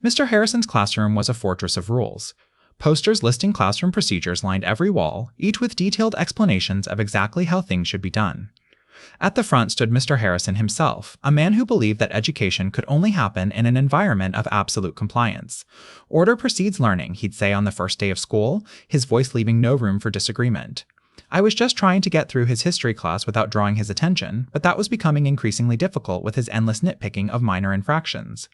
Mr. Harrison's classroom was a fortress of rules. Posters listing classroom procedures lined every wall, each with detailed explanations of exactly how things should be done. At the front stood Mr. Harrison himself, a man who believed that education could only happen in an environment of absolute compliance. Order precedes learning, he'd say on the first day of school, his voice leaving no room for disagreement. I was just trying to get through his history class without drawing his attention, but that was becoming increasingly difficult with his endless nitpicking of minor infractions.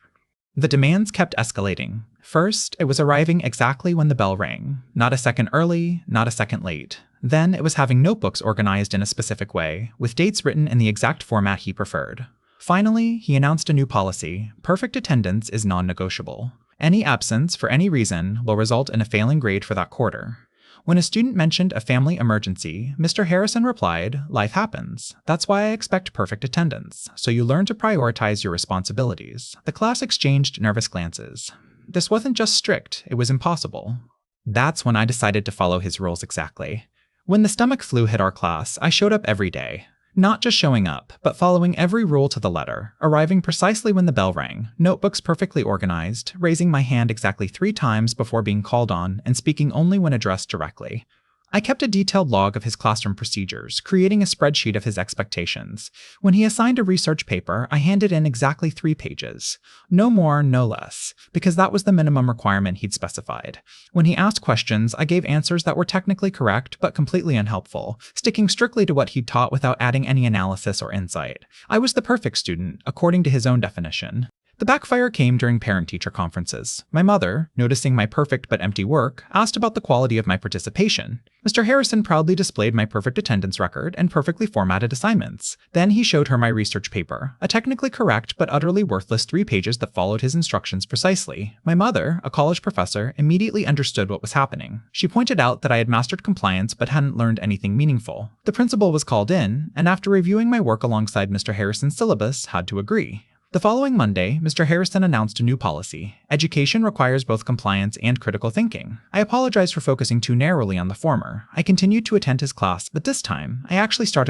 The demands kept escalating. First, it was arriving exactly when the bell rang. Not a second early, not a second late. Then it was having notebooks organized in a specific way, with dates written in the exact format he preferred. Finally, he announced a new policy: perfect attendance is non-negotiable. Any absence, for any reason, will result in a failing grade for that quarter. When a student mentioned a family emergency, Mr. Harrison replied, "Life happens. That's why I expect perfect attendance, so you learn to prioritize your responsibilities." The class exchanged nervous glances. This wasn't just strict, it was impossible. That's when I decided to follow his rules exactly. When the stomach flu hit our class, I showed up every day. Not just showing up, but following every rule to the letter, arriving precisely when the bell rang, notebooks perfectly organized, raising my hand exactly 3 times before being called on, and speaking only when addressed directly. I kept a detailed log of his classroom procedures, creating a spreadsheet of his expectations. When he assigned a research paper, I handed in exactly 3 pages. No more, no less, because that was the minimum requirement he'd specified. When he asked questions, I gave answers that were technically correct, but completely unhelpful, sticking strictly to what he'd taught without adding any analysis or insight. I was the perfect student, according to his own definition. The backfire came during parent-teacher conferences. My mother, noticing my perfect but empty work, asked about the quality of my participation. Mr. Harrison proudly displayed my perfect attendance record and perfectly formatted assignments. Then he showed her my research paper, a technically correct but utterly worthless 3 pages that followed his instructions precisely. My mother, a college professor, immediately understood what was happening. She pointed out that I had mastered compliance but hadn't learned anything meaningful. The principal was called in, and after reviewing my work alongside Mr. Harrison's syllabus, had to agree. The following Monday, Mr. Harrison announced a new policy. Education requires both compliance and critical thinking. I apologized for focusing too narrowly on the former. I continued to attend his class, but this time, I actually started